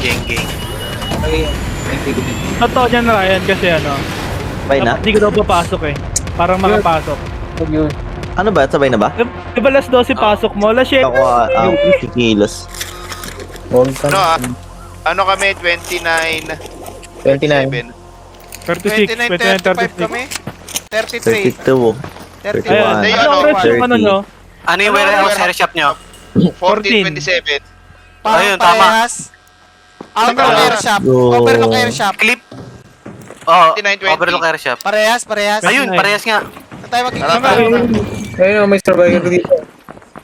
Geng. Okay. Totoo niyan, Ryan, kasi ano, Sabay na? hindi ko daw papasok eh. Parang makapasok. Yun. Ano ba? Sabay na ba? Diba last 12 pasok mo? Last 7. Ako, 50 kilos. Huwag ka Ano na. Ano kami? 29. 29. 36, 29, 35 29, 36. kami. 33. 32. 31. Ayan. Hindi, Ano ano, oras yung ano 30. nyo? Ano yung Ano, warehouse warehouse? air shop nyo? 14, 27. Ayun, tama. Overlock air shop. Go. Overlock air shop. Clip. Oh, 29.20. overlook air shop. Parehas. Ayun, parehas nga. Saan tayo magkikita? Tara, Ayun, may survivor dito.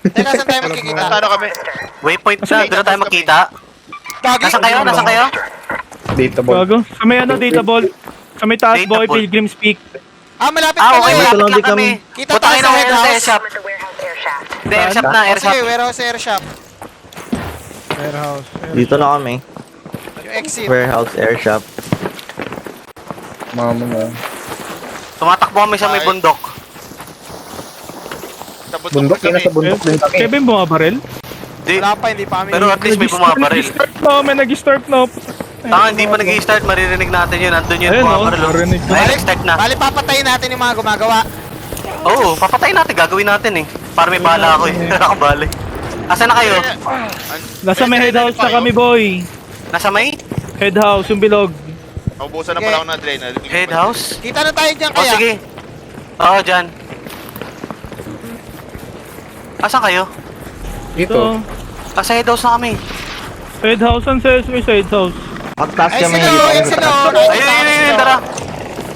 Teka, saan tayo magkikita? Ano kami? Waypoint na, doon na tayo magkita. Gagi. Nasaan kayo? Nasaan kayo? Dito, ball. Gago. Sa may ano, data ball. Sa may taas, Data boy, ball. Pilgrim's Peak. Malapit Ah, pala okay, eh. Dito malapit lang lang din kami. kami. Kita Punta tayo kayo sa ng warehouse air warehouse. shop. Hindi, air shop na, air shop. Sige, warehouse air shop. Warehouse. Dito na kami. Yung exit. Warehouse Air Shop. Mama mo. Tumatakbo kami sa may bundok. Sa bundok Bundok, kami. yun nasa bundok din kami. Kevin bumabaril? Di, Wala pa, hindi pa kami. pero at least may bumabaril. Nag-start no, may nag-start no. Tanga, hindi pa nag-i-start, maririnig natin yun. Andun yun, Ayun, bumabaril. oh, narinig ko. Ay, nag-start na. Bali, papatayin natin yung mga gumagawa. Oo, papatayin natin, gagawin natin eh. Para may bala ako eh. Nakabali. Asan na kayo? Nasa may head house na kami, boy. Nasa may Head house, yung bilog. Naubusan na pala ako ng adrenaline. head house? Kita na tayo dyan O kaya. sige. Oo, dyan. Asan kayo? Dito. Ito. Sa head house na kami. Head house, ang says may side house. Pagtas Ay, kami. sila, Hindi yan kami sila. pagtas. Ayun, tara.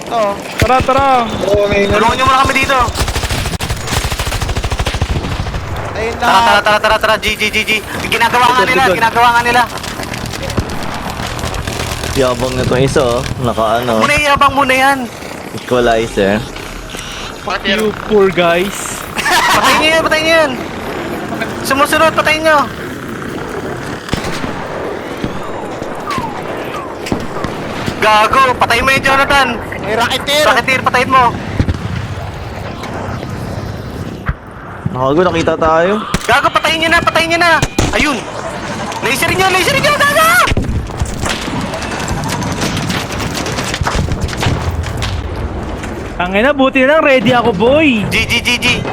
Ito. Tara, tara. Oo, may Tulungan nyo muna kami dito. Ayun Tara. lahat. GG. Ginagawa nga nila. Yabang na itong isa, oh. Naka ano, Muna yabang muna yan. equalizer. Fuck you, poor guys. Patayin nyo yan. Sumusunod, patayin nyo. Gago, patayin mo yun, Jonathan. May racketeer. Racketeer, patayin mo. Nakago, nakita tayo. Gago, patayin nyo na. Ayun. Laserin nyo, gago! Tangina, buti na lang, ready ako, boy. GG.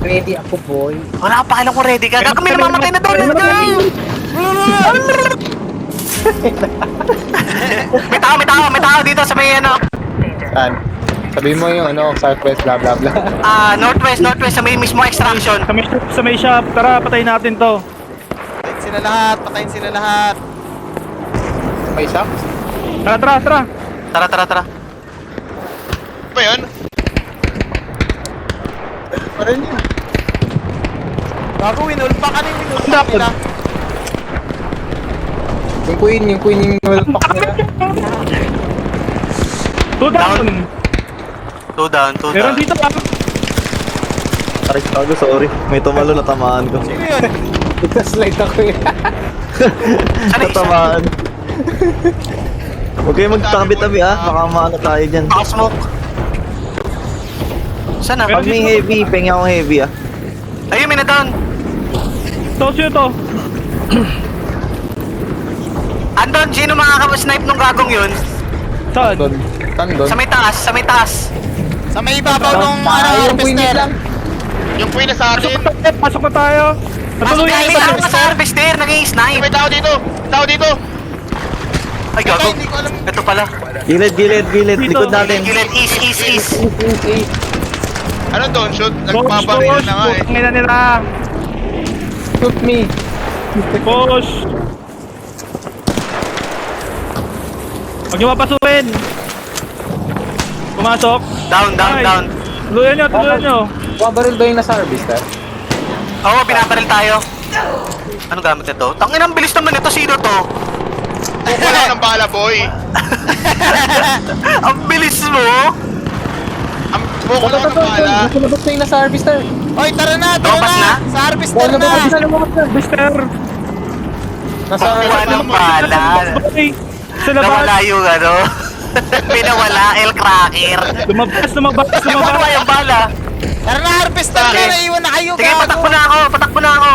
ready ako, boy. Wala pa kailang kung ready ka. Gago, may namamatay na doon. Let's go! may tao dito sa may ano. Saan? Sabihin mo yung ano, southwest, blah blah blah. Northwest, sa may mismo extraction. Sa may shop, tara, patayin natin to. Patayin sila lahat. May shop? Tara. Tara. Ba yun? Pa rin yun. Bago winulpa ka rin, winulpa Dapat. nila. Yung queen yung walpak nila. Two down. Two down. Meron dito pa. Aray, tago, sorry. May tumalo na tamaan ko. Sino yun? Nagka-slide ako eh. Sana isa. Natamaan. Huwag kayo magtabi-tabi, ah. Baka maano tayo dyan. Smoke. Sana? Pag may heavy, pengi akong heavy, ah. Ayun, may na-down. Sino to? Andon, sino makaka-snipe nung gagong yun? Saan? Doon. Saan doon? Sa may taas. Sa may ibabaw nung Yung queen harvester. lang. Yung queen na sa atin. Pasok na tayo. Patuluyan May kita. tao ka sa harvester, nag-i-snipe. May tao dito. Ay, gago. Hindi ko alam. Ito pala. Gilid. Likod natin. Gilid, east. Ano doon? Shoot? Nagpabaril na nga eh. Putangina nila. Shoot me. Push. Huwag niyo papasukin. Pumasok. Down. Tuluyan nyo. Wabaril ba yung nasa harvester? Oo, binabaril tayo. Anong gamit nito? Tangin, ang bilis naman ito. Sino to? Wala ng bala, boy. Ang bilis mo. Ang buko lang ng bala. Lumabas na yung nasa harvester. Oy, tara na. Lumabas na? Sa harvester na. Mister. Nasa Pakuha ng bala. Boy. Sa labas. Nawala yung ano. Pinawala, El Cracker. Lumabas. Pakuha yung bala. Tara na, harvester na. Naiwan na kayo. Sige, gago. patakbo na ako.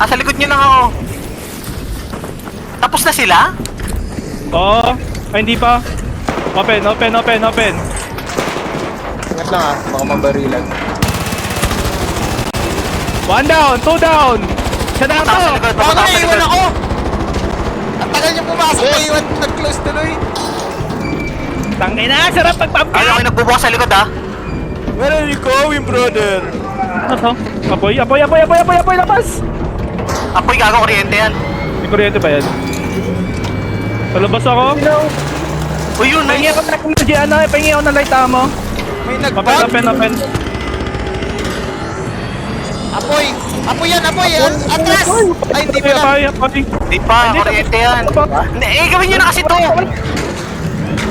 Sa likod nyo lang ako. Tapos na sila? Oo. Ay, hindi pa. Open. Ingat lang ah, baka mabarilan. 1 down, 2 down. Isa down Papunta ako sa to. likod, Baka papunta ako sa naiwan likod. ako! Ang tagal niya pumasok, naiwan, nag-close tuloy. Tangina, sarap pag-pump Ay, ka. ako nagbubukas sa likod ah. Where are you going, brother? Ano to? Apoy, labas. Apoy, gago, kuryente yan. May kuryente ba yan? Palabas ako. Uy, yun, Pahingi nice. ako ng energy, pahingi ako ng light ammo. May Open. nag-bug. Apoy! Apoy yan! Atras! Ay, hindi pala. Apoy. Di pa, kuryente yan. Hindi, gawin nyo na kasi to.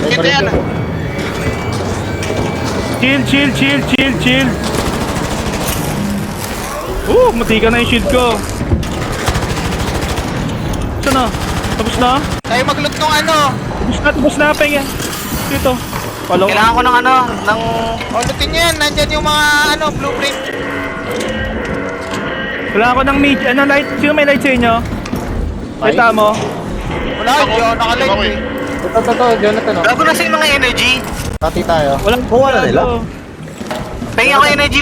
Ito yan. Chill. Matika na yung shield ko. Saan na? Tapos na? Tayo mag-loot nung ano. Tapos na, pahingi. Dito. Follow. Kailangan ko ng ano, ng... O, lootin nyo yan. Nandyan yung mga ano, blueprint. Wala ako ng light. Sino may light sa inyo? Light ammo. Wala, hindi ako nakalight Ako eh. eh. Ito, Jonathan oh. Gago na sa yung mga energy. Pati tayo. Walang Wala nila. Pengi ako energy.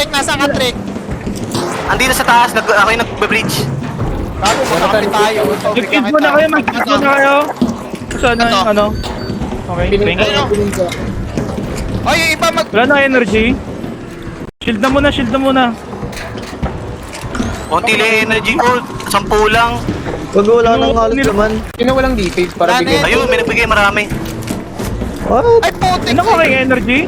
Nasa ka-trick. Andito sa taas, ako yung nagbe-bridge. Bago mo nakapit tayo. Ito, bigyan Mag-kill kita. muna kayo, mag-kill muna kayo. Saan na yung ano? Okay, Piling thank you. ko. O, yung iba mag... Wala na energy. Shield na muna. Konti lang yung energy ko, 10 lang. Wag wala nang halos naman. Sino walang details para Wala na bigyan? yan. Ayun, may nagbigay marami. What? Ay, putik. Ano ko kay energy?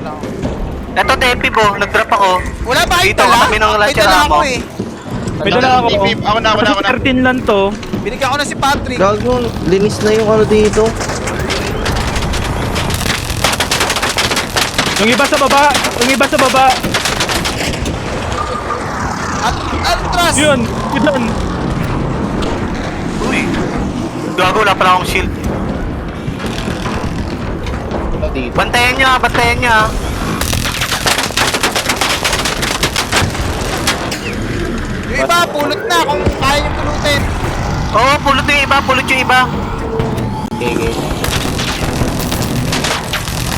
Eto, Tepi bo, nag-drop ako. Wala ba kayo Dito, dala? kami ng May launcher dala ako ammo. eh. May dala ako. Ako na. Kasi 13 lang to. Binigyan ko na si Patrick. Gago, linis na yung ano dito. Yung iba sa baba. Atras! Yun. Uy. Gago, wala pala akong shield. Dito. Bantayan niya. Yung iba, pulot na kung kaya nyo pulutin. Oo, pulot yung iba. Okay.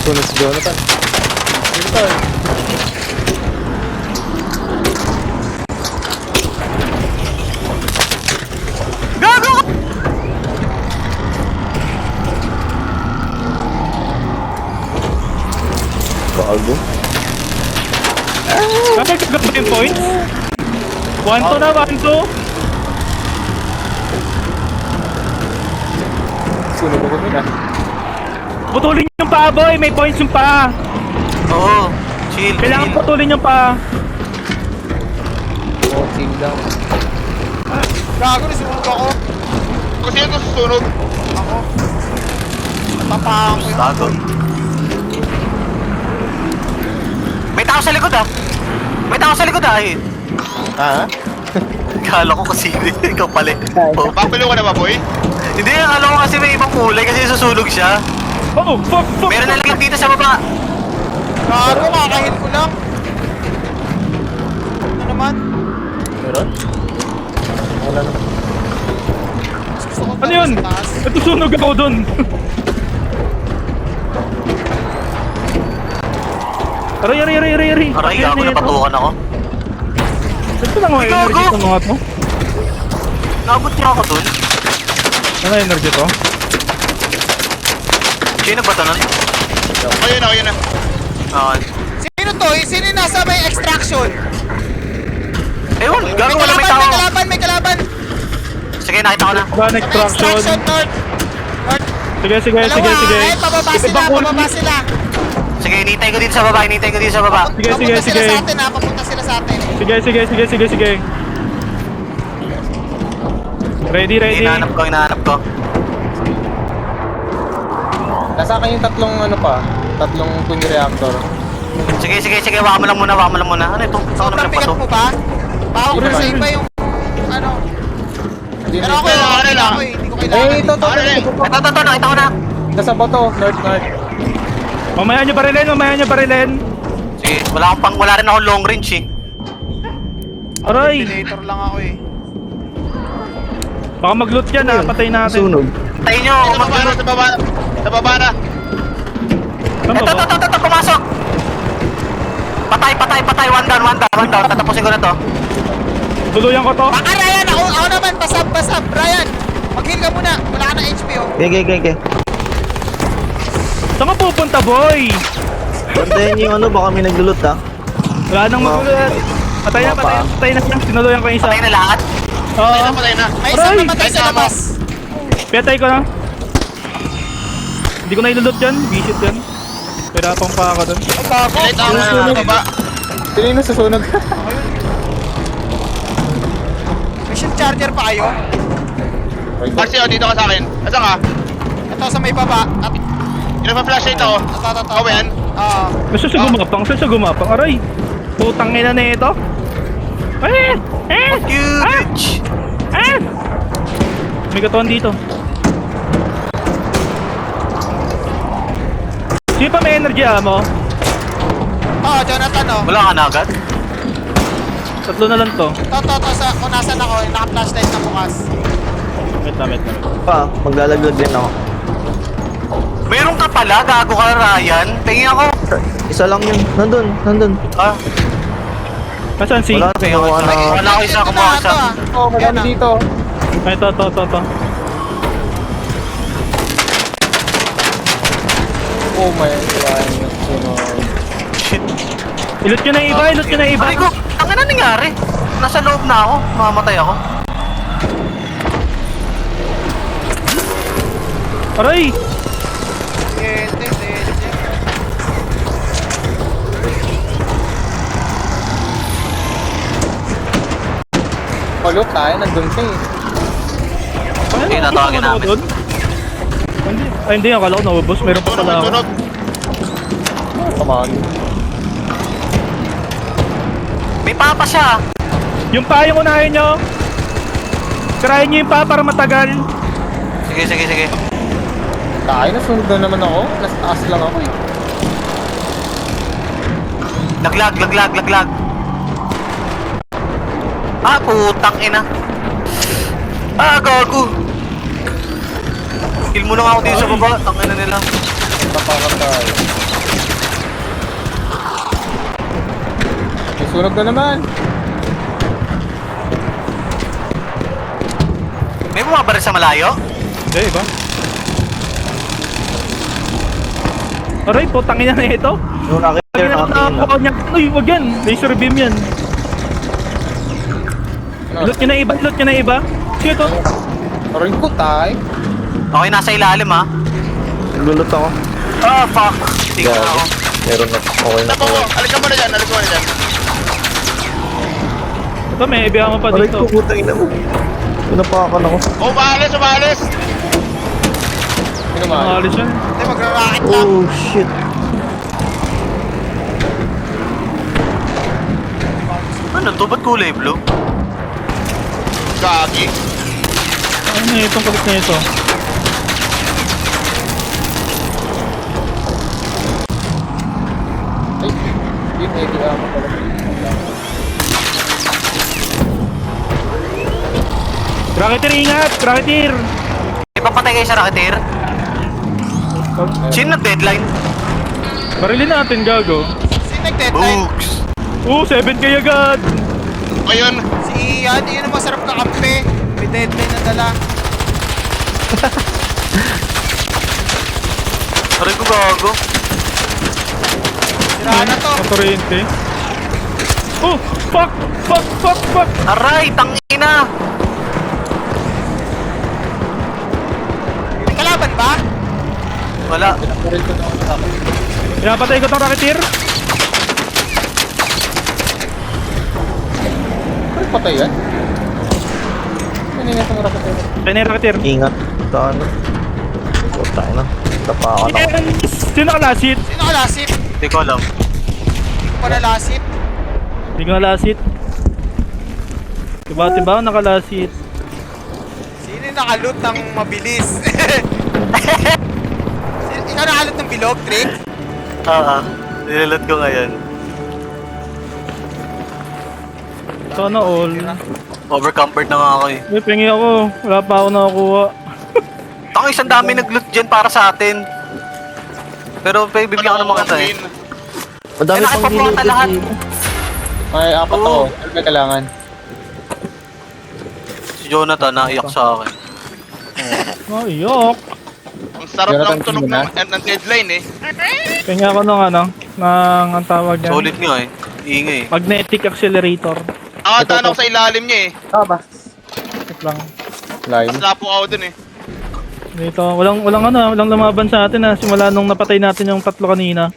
Sunod si Jonathan. Jonathan. Gago! Gago. Kapag kagab yung points? 1-2 na, 1-2. Sunod ako nila. Putulin yung paa, boy. May points yung paa. Oo, chill. Kailangan putulin yung paa. Oh, chill lang. Gago, nasunog ako. Kasi ito susunod. Ako. Natapahan ko yung Gago. May tao sa likod ah. Eh. Ha? Kala ko kasi ikaw pala. Oh. Papalo ka na ba, boy? Hindi, akala ko kasi may ibang kulay kasi susunog siya. Oh, fuck. Meron na lang dito sa baba. Gago, kakahil ko lang. Ano naman? Meron? Wala na. Gusto ko Ano yun? sa taas. Natusunog ako dun. Aray. Aray, gago, napatukan ako. Ito lang ang Gago! energy sa mga to. Naabot niya ako dun. Ano energy to? Sino ba nun? Ako yun na. Ah, Sino to? Sino yung nasa may extraction? ewan, May gago, wala may kalaban, tao. may kalaban. Sige, nakita ko na. Gun Sa may extraction. extraction, North. North. Sige. Dalawa, ay, pababa sila. Sige, hinintay ko dito sa baba. Sige. Papunta sila sa atin ha, papunta sila sa atin. Sige. Ready. Hinahanap ko. Nasa akin yung tatlong twin reactor. Sige, waka mo lang muna. Ano ito? Saan ko Sobrang naman bigat paso? mo ba? Baka ko sa iba yung, ano. Hindi Pero na. ako, hindi ko kailangan. Eh, ito. Ito, nakita ko na. Nasa bato, north. Mamaya nyo barilin. Sige, wala rin akong long range eh. Aray. Ventilator lang ako eh. Baka mag-loot yan ha. Patay natin. Sunog. Tayo nyo, Sa baba na, sa baba. Sa baba na. Saan Ito, ba? ito, pumasok! Patay, patay, patay, one down. Tatapusin ko na to. Tuluyan ko to. Baka Ryan, ako naman, basab. Ryan, mag-heal ka muna. Wala ka ng HP oh. Okay. Saan ka pupunta, boy? Bantayan niyo yung ano, baka may naglulot ha. Wala nang magulat. Patay na. Tinuluyan ko yung isa. Patay na lahat. Oo. Patay na. May isang Aray! namatay sa labas. Pinatay ko na. Hindi ko na ilulot dyan. Visit dyan. Pahirapang pa ako dun. Late ako na sa baba. Sino yung nasusunog? Mission charger pa kayo. Marcy, oh, dito ka sa akin. Asa ka? Ito sa may baba. At Pinapa-flashlight ako. Ako ba yan? Saan siya gumapang? Aray! Putang ina na ito. Fuck you, bitch! May katawan dito. Sino pa may energy ammo? Jonathan oh. Wala ka na agad? Tatlo na lang to. To sa kung nasan ako, naka-flashlight na bukas. Wait na. Pa, maglalaglag din ako. Meron ka pala, gago ka Ryan. Tingin ako. Isa lang yun. Nandun. Ah, Nasaan si? Wala, tingnan na. wala ko isa, kumuha isa. Oo, madami dito. Ay, to. Oh my God. Shit. Ilot nyo na yung iba. Aray ko, ang na nangyari? Nasa loob na ako, mamamatay ako. Aray! Kulot tayo, nandun siya eh. Hindi, natawagin namin. Hindi. Akala ko naubos. Meron pa pala ako. Tunog. Come on. May papa siya. Yung pa yung unahin nyo. Tirahin nyo yung pa para matagal. Sige. Tayo, nasunod na naman ako. Nasa taas lang ako eh. Laglag. Ah, putang ina. Ah, gago. Kill mo na nga ako dito sa baba. Tangin na nila. Tapakan tayo. May sunog na naman. May bumabaril sa malayo? Hindi, iba. Aray, putang ina na ito. Yung nakita Tangin na nakakuha niya. Uy, wag yan. Laser beam yan. Ilot nyo na iba. Sino to? Aray ko tayo. Okay, nasa ilalim ha. Naglulot ako. Ah, fuck. Tingnan ako. Meron na. Okay na. Tapo mo. Alikan mo na dyan. Ito, may ibihan mo pa Aray ko, dito. putang ina mo. Pinapakan ako. Umalis. Sino man? Nakalis yan. Hindi, magra-rocket lang. Oh, shit. Ano to? Ba't kulay blue? Gagi. Ano na itong kulit na ito? Ay, yun eh, di ako pala. Rocketeer, ingat! Rocketeer! Ipapatay kayo sa rocketeer? Sino nag-deadline? Barilin natin, gago. Sino nag-deadline? Books. 7K agad! Ayun. Si Ian, yun ang masarap na kampe. May deadline na dala. Aray ko gago. Sirahan na to. Maturente. Oh! Fuck! Aray, tangina. May kalaban ba? Wala. Pinaparil ko na ako sa akin. Pinapatay ko tong rocketeer. Ay, patay yan. Ano yung itong rocket tayo? Patay na yung rocketeer. Ingat. Saan? Putang ina. Tapakan ako. Yes! Sino nakalasit? Sino nakalasip? Hindi ko alam. Hindi ko pa nalasip. Hindi ko nakalasit. Diba nakalasit? Sino yung nakaloot ng mabilis? Ikaw nakaloot ng bilog, Trick? Nilalot ko ngayon. Sana all. Overcomfort na nga ako eh. May pingi ako. Wala pa ako nakakuha. Tangina Ang isang dami nag-loot dyan para sa atin. Pero bibigyan ko ng mga ito eh. Madami Eh, pang nakipagpunta nilutot lahat. dito. May apat Oo. ako. Ano ba kailangan? Si Jonathan naiyak sa akin. Oh, yok. Ang sarap Jonathan, ng tunog sino na? ng deadline eh. Kanya ako nung ang tawag yan. Solid nga eh. Ingay. Magnetic accelerator. Nakataan ako sa ilalim niya eh. Wait lang. Line. Mas lapo ako dun eh. Dito, walang lumaban sa atin na simula nung napatay natin yung tatlo kanina.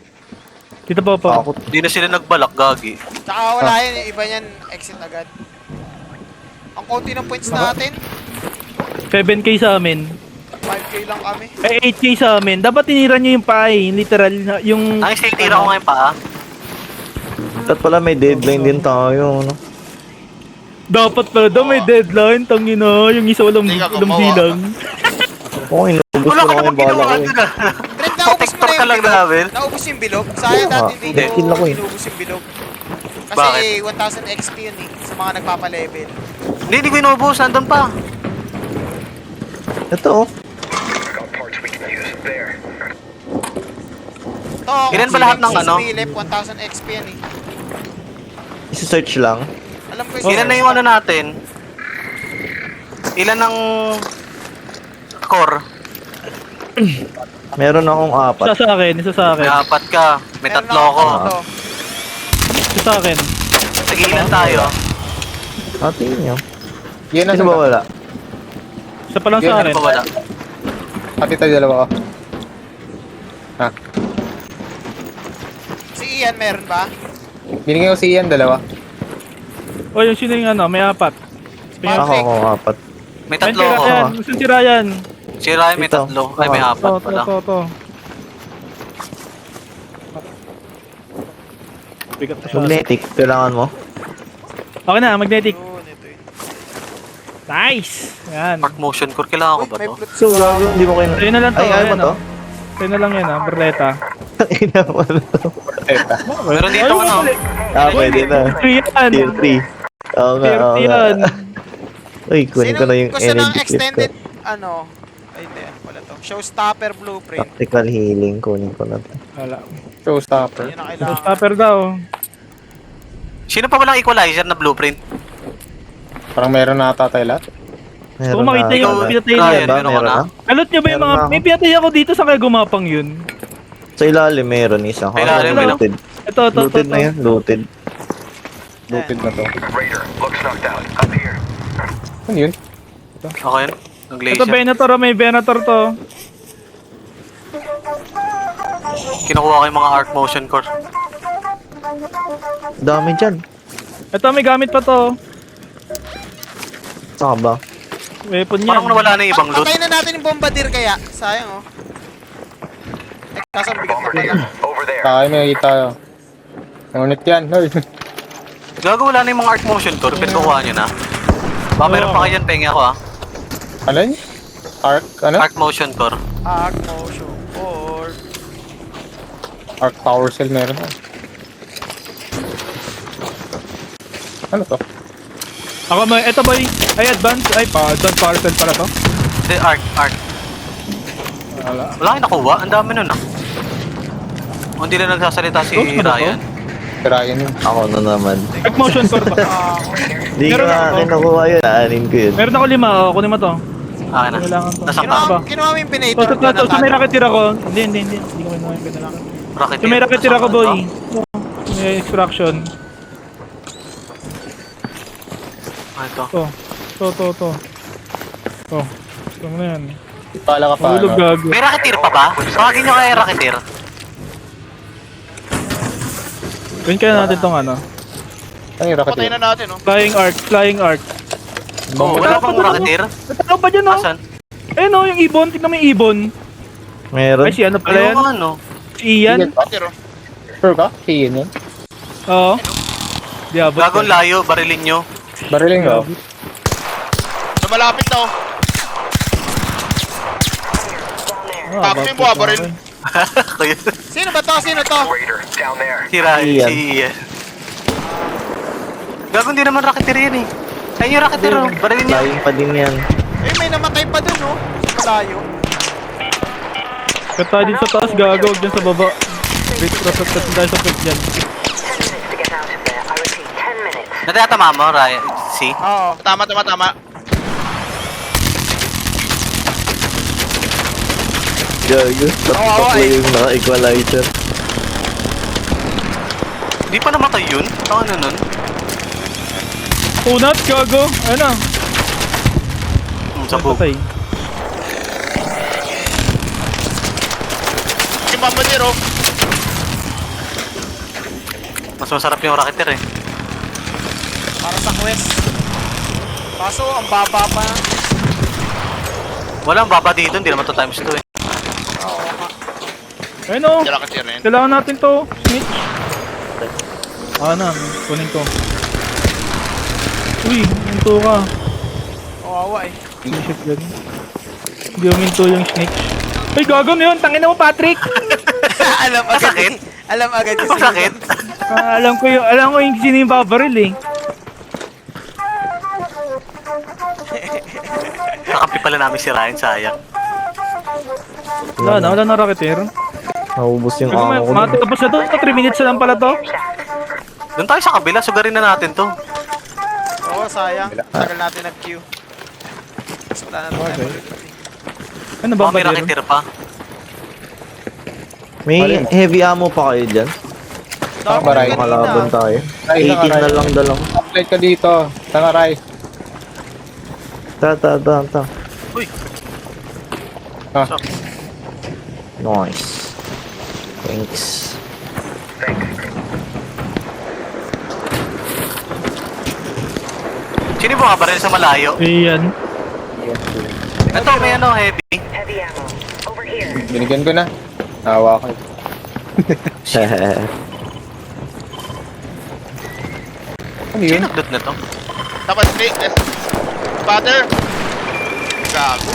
Dito po po. Hindi na sila nagbalak, gagi. Tsaka wala yan, yung iba niyan, exit agad. Ang konti ng points natin, 7k sa amin. 5k lang kami. Eh, 8k sa amin. Dapat tinira nyo yung pie. Literal. Yung... Ay, tira ko ngayon pa ah. Dapat pala may deadline din tayo, no? Dapat pala daw may deadline. Tangina. Yung isa walang Teka, walang gumawa. bilang. Oo, inubos Wala ko ka na namang yung bala ginawa ko eh. dun ah. Trent, naubos mo Protector na ka yung lang bilog. namin. Naubos yung bilog. Sayang dati nga. dito, Kill ako eh. inubos yung bilog. Kasi Bakit? 1,000 XP yun eh, sa mga nagpapa-level. Hindi ko inubos. Nandun pa. Ito, oh. To, Ilan ba lahat ng ano? Philip, 1,000 XP yan eh. Isa-search lang. Alam ko Ilan na yung ano natin? Ilan ng core? Meron akong apat. Isa sa akin. Isa sa akin. May apat ka. May Meron tatlo ako. tatlo. Isa sa akin. Sige, ilan tayo? Atin nyo. Yan na Sino ba wala? Isa pa lang sa Yan, akin. Ano pa wala? Pati tayo dalawa ko. Ha? Si Ian, meron ba? Binigyan ko si Ian, dalawa. O, yung sino yung ano? May apat. Ako apat. May Ayun, tatlo si ako. Ryan. Gusto si Ryan. Si Ryan may Ito. tatlo. Ay, may Oo. apat pala. To. Bigat na siya. Magnetic, kailangan mo. Okay na, magnetic. Yun, ito yun. Nice! Yan. Park motion core. Kailangan ko Uy, ba may to? plot. So, gago, hindi mo kayo... Sa'yo na lang to. Ay, ayaw ayan, mo to? oh. Sa'yo na lang yan, Berleta. Ina mo na to. Teta. Meron dito ano? Ah, pwede na. Yan. Tier 3. Oo nga, oo 30 nga. yan. Uy, kunin ko na yung gusto ng energy clip ko. extended, ano, ay hindi, ano pala to? Showstopper blueprint. Tactical healing, kunin ko na to. Wala. Showstopper. Yun ang kailangan. Stopper daw. Sino pa walang equalizer na blueprint? Parang meron na ata tayo lahat. Gusto ko makita yung Ikaw, pinatay Ryan, niya. ba? meron ka Meron na? na? Alot niyo ba yung Meron mga... na ako. May pinatay ako dito sa kaya gumapang yun. Sa ilalim, meron isa. Sa ilalim, Kaso looted. Ito. Looted na yun, looted. Looted na to. Ano yun? Ako yun? Ang Ito glacier. Venator, may Venator to. Kinukuha ko yung mga arc motion core. Dami dyan. Ito may gamit pa to. Saka ba? Weapon yan. Parang nawala na yung ibang loot. Patayin na natin yung bombardier kaya. Sayang oh. Eh, kaso ang bigat na pala. Tayo may nakita tayo. Ngunit yan. Hoy. Gago, wala na yung mga arc motion core. Pinukuha nyo na. Baka meron pa kayo dyan, pengi ako ah. Ano yun? Arc? Ano? Arc motion core. Arc motion or Arc power cell meron na. Ano to? Ako may... Ito boy. Ay, advance. Ay, advance parcel pala to. Hindi, arc. Wala. Wala kayo nakuha. Ang dami nun ah. O, hindi na nagsasalita si Close mo na to? Ryan. Ryan yun. Ako na naman. Arc motion core ba? Di ko Meron na ako. kinukuha yun. Aanin ko yun. Meron ako 5. O, kunin mo to. Ah, na. Kailangan to. Nasaan Kinuha ka? ba? kinuha mo yung So, pinator. so may racketeer ako. Hindi ko kinuha yung pinalakad. Rocket So may racketeer ako boy. Ah, May extraction. ito. To. Gusto mo na yan. Pala ka pa. Mahulog Ano? gago. May racketeer pa ba? Tawagin nyo kaya racketeer. Gawin kaya natin tong ano. Ano yung rocket Patayin yun? na natin oh. Flying arc. Oh, wala pang racketeer. Natalo pa dyan oh. Asan? Ayun oh, yung ibon. Tignan mo yung ibon. Meron. Ay, si ano pala yan? Ayun ano. Si Ian. Sige, Patir oh. Sure ka? Ian yun? Oo. Diabot. Gagong layo, barilin nyo. Bariling ka? So malapit na oh. Tapos yung buwabaril. Kuya. Sino ba to? Sino to? Si Ryan, Ian. si Ian. Gagong di naman racketeer yan eh. Ayun yung racketeer oh. Barilin nyo. Layo pa din yan. Eh, may namatay pa dun oh. Sa malayo. Kat tayo dito sa taas, gago, huwag dyan sa baba. Wait, cross-up tayo sa pit dyan. Natatama mo, Ryan? See? Oo. Tama. Gago. Tatlo yung naka-equalizer. Di pa namatay yun? Ano nun? Unat, gago. Ayun na. Sabog. Patay. Yung bombardier, oh. Mas masarap yung rocketeer eh. Para sa quest. Kaso, ang baba pa. Walang baba dito, hindi naman to times 2 eh. Oo nga. Ayun o. Yung rocket na yun. Kailangan natin to. Snitch. Na. Kunin ko. Uy, minto ka. Kawawa eh. Shit yan. Hindi uminto yung snitch. Ay, gago na yun. Tangin na mo, Patrick. Alam agad. Masakit? Alam agad yung Masakit? Alam ko yung sino yung babaril eh. Kakampi pala namin si Ryan, sayang. Wala na rocketeer. Naubos yung Gago, ako ko. matapos na to. 3 minutes na lang pala to. Doon tayo sa kabila, sugarin na natin to. Oo, sayang. Tagal natin nag-queue. Mas wala na tayo. Ano ba Baka may ba rocketeer pa. May heavy ammo pa kayo dyan? Dami Baray. kanina. Makalaban tayo. Ray, 18 na lang dalang. Uplight ka dito. Tanga, Ray. Ta. Uy, Nice. Thanks. sino yung mga baril sa malayo? Iyan. Ito, may ano, heavy. Binigyan ko na. Nawa ko. Ano yun? Sino nagdot na to? Dapat Butter. Gago.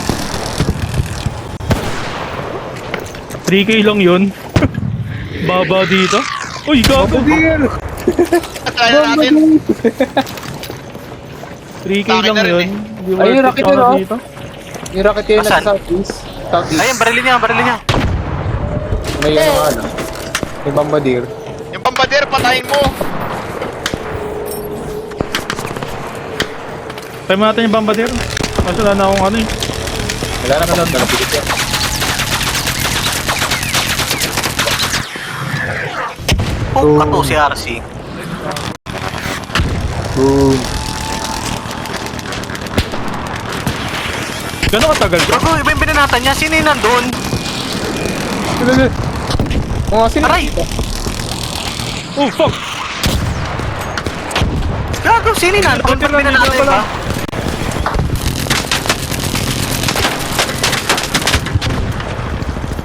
3k lang yun. Baba dito. Uy, gago. Try na natin. 3k Bakit lang na rin yun. eh? Hindi Ay, worth it rocketeer, ako oh. dito. Yung rocketeer na Asan? sa southeast. Southeast. Ayun, barilin niya. May ano nga na. May bombardier. Yung bombardier, patayin mo. Tayo mo natin yung bombardier. Kasi wala na akong ano eh. Wala na lang. Nakapigit yan. Oh, kato si RC. Boom. Gano'ng katagal to? Gago, iba yung binanatan niya. Sino yung nandun? Mga sino? Aray! Oh, fuck! Gago, sino yung nandun? Pag binanatan ba?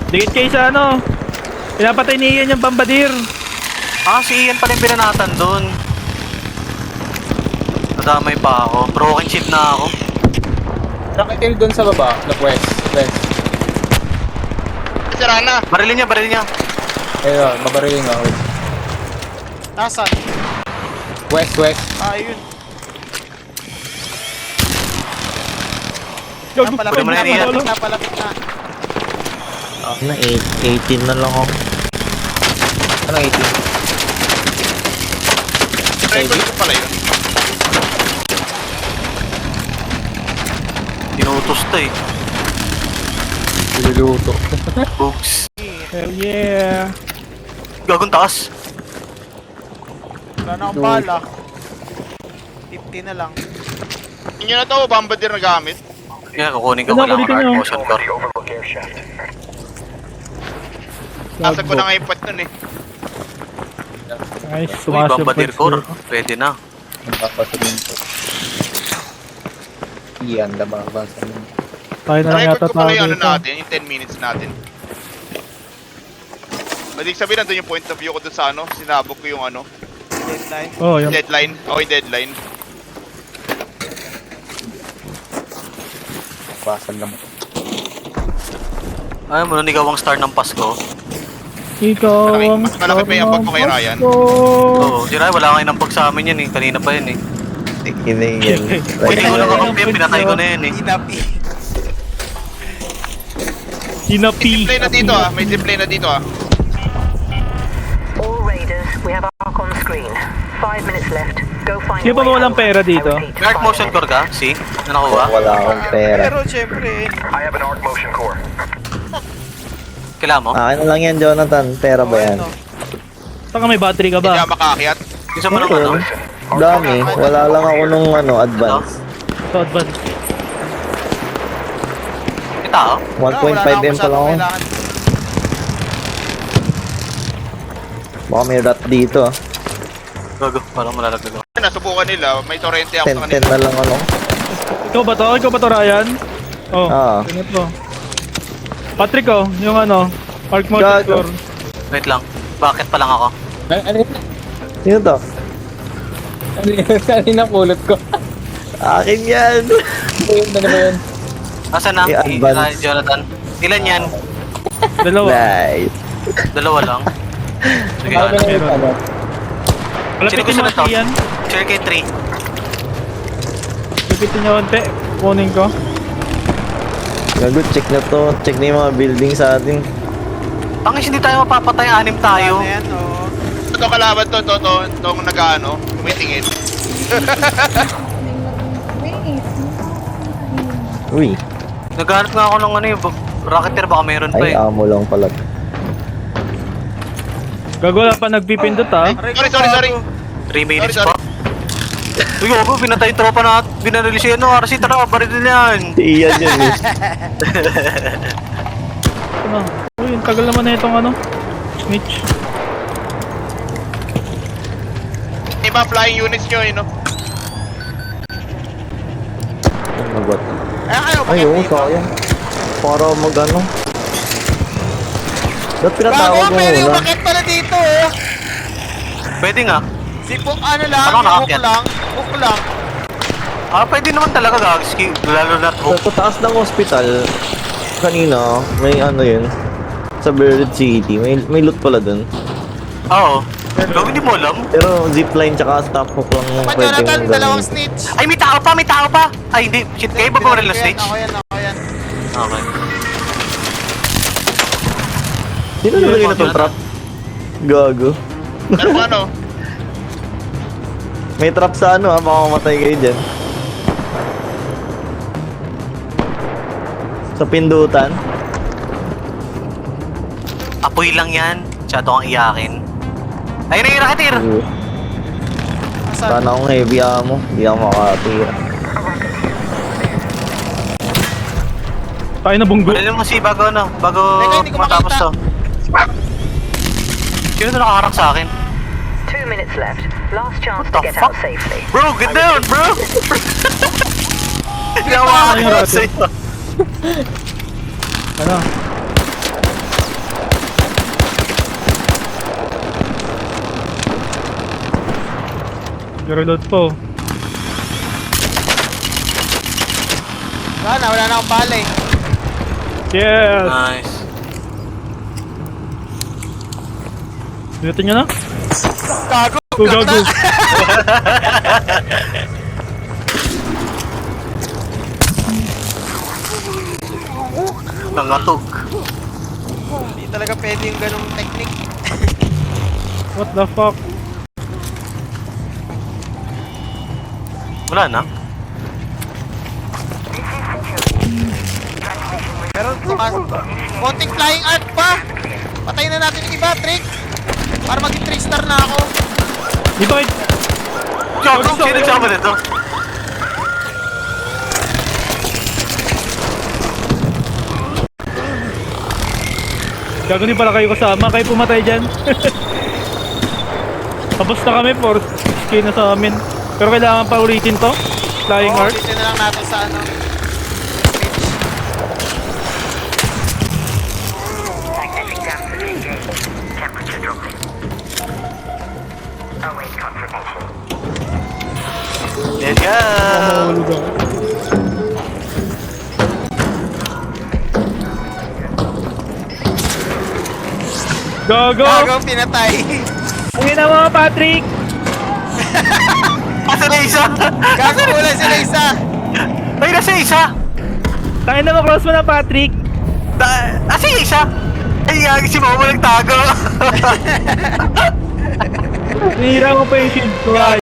Dikit kayo sa ano. Pinapatay ni Ian yung bombardier. Ah, si Ian pala yung binanatan dun. Nadamay pa ako. Broken ship na ako. Rocketeer doon sa baba. Look, west. Sira na. Barilin niya. Ayun, mabariling nga. Nasaan? West. Ayun. Gago, Napalapit Pwede mo na yan. napalapit na. Na 18 na lang ako. Anong 18? Record ko pala yun. Tinutos to eh. Niluluto. Boogs. Hell yeah. Gagong taas. Wala na akong bala. 50 na lang. Inyo na to, bombardier na gamit. Kaya kukunin ko. Ano, Wala kulitin akong niyo. potion core. Nasa ko na nga yung pot nun eh. Nice, Uy, tumaas yung bombardier points core. dito. Pwede na. Magpapasabihin ko. Iyan, lababasa mo. Tayo na lang Record yata ko pala tayo yung ano dito. natin, yung 10 minutes natin. Ibig sabihin, nandun yung point of view ko dun sa ano, sinabog ko yung ano, Deadline. Oh, yung deadline. O yung deadline. Basan lang. Ay, mo ikaw ang star ng Pasko. ikaw ang Malaki pa yung ambag mo kay Ryan. Oo, si Ryan, wala kayo nampag sa amin yan eh. Kanina pa yun eh. Kiningin. Pwede ko lang kakampi, pinatay ko na yun eh. Inapi. Sinapi. Zipline na dito ah. May zipline na dito ah. All raiders, we have Ark on screen. 5 minutes left. Go find Sino a ba way walang out. pera dito? I repeat, Dark 5 motion minutes. core ka? See? Na nakuha? Wala akong pera. Pero syempre, Kailangan mo? Akin na lang yan, Jonathan. Pera ba yan? ano, Saka may battery ka Hindi ba? ako makaakyat. Gusto mo ng ano? Dami. Wala lang ako nung advance. Sa advance. May tao? 1.5M pa lang ako. Baka may rat dito ah. Gago, parang malalaglag ako. Nasubukan nila. May torrente ako sa 10-10 kanila. na lang ano. Ikaw ba to? Ikaw ba to, Ryan? Oh, Ah. sino to? Patrick, oh, yung ano, Ark Motion Gago. Core. Wait lang. Bakit pa lang ako? Ano yun? Sino to? Ano yun? Kanina pulot ko. Akin yan! Ano ba yun? Asan na? May advance. Jonathan. Ilan yan? Dalawa. Nice. Dalawa lang. Sige, Ano ba ano? yun? Ano? Malapitin gusto mo na to? kasi yan. Share kay 3. Lapitin niyo konti. Kunin ko. Gago, check na to. Check na yung mga building sa atin. Pangis, hindi tayo mapapatay. 6 tayo. Ano yan, oh. Ito kalaban to. Itong nag-ano. Tumitingin. Uy, Naghanap nga ako ng ano yung rocketeer. Baka meron pa ay eh. amo lang pala. Gago wala pa nagpipindot ha. Sorry. 3 minutes Sorry, pa. Uy, ako, pinatay yung tropa na binarili siya. Ano, RC, tara, baril yan. Si Ian yun eh. Ano? Uy, ang tagal naman na itong ano. Snitch. Iba flying units nyo no? Magot. Ayaw, Ay, oo, sayang. Para mag-ano. Ba't Bago, pinatawag mo pwede muna? umakit pala dito, oh. Pwede nga. Sipong ano lang, Ano, hook nakakyat? lang. Hook lang. Pwede naman talaga gagawin. Lalo na Sa taas ng hospital, kanina, may ano yun. Sa Buried City, may loot pala dun. Oo. Gawin di mo alam. Pero zipline tsaka stop hook lang Pa, pwede Jonathan, mong dalawang gawin. snitch. Ay, may tao pa, may tao pa. Ay, hindi. Shit, kayo ba baril na stage? Ako yan. Okay. Sino nalagay na tong trap? Gago. Ano? May trap sa ano ha, baka mamatay kayo dyan. Sa pindutan. Apoy lang yan. Masyado kang iyakin. Ayun na yung rocketeer. Asan? Sana akong heavy ammo, hindi ako makatira. Tayo na bunggo. Baril mo si bago ano, bago Teka, hindi ko matapos makita. to. Sino na nakaharap sa akin? 2 minutes left. Last chance What to the get fuck? out safely. Bro, get down, bro! Ginawa ko yun sa'yo. Ano? Reload po. Wala na akong bala eh. Yes! Nice. Pinutin nyo na? Gago. Oh, gago. Nangatog. Hindi talaga pwede yung ganong technique. What the fuck? Wala na. Pero konting flying art pa. Patayin na natin yung iba, trick. Para maging 3-star na ako. Di ba? Gago, sino nagsama nito? Gago di pala kayo kasama. Kayo pumatay dyan. Tapos na kami. 4k na sa amin. Pero kailangan pa ulitin to. Flying Oo, art. dito na lang natin sa ano. Magnetic damage engaged. Temperature dropping. Await confirmation. Let's go! Mahulog ako. Gago! Gago, pinatay. Ang ginawa mo, Patrick! Asa na isa? Gago, wala sila isa. Ay, nasa isa! Tangin na mo, cross mo na, Patrick! Sige siya! Ay, si Momo nagtago! Nihira mo pa yung shield ko.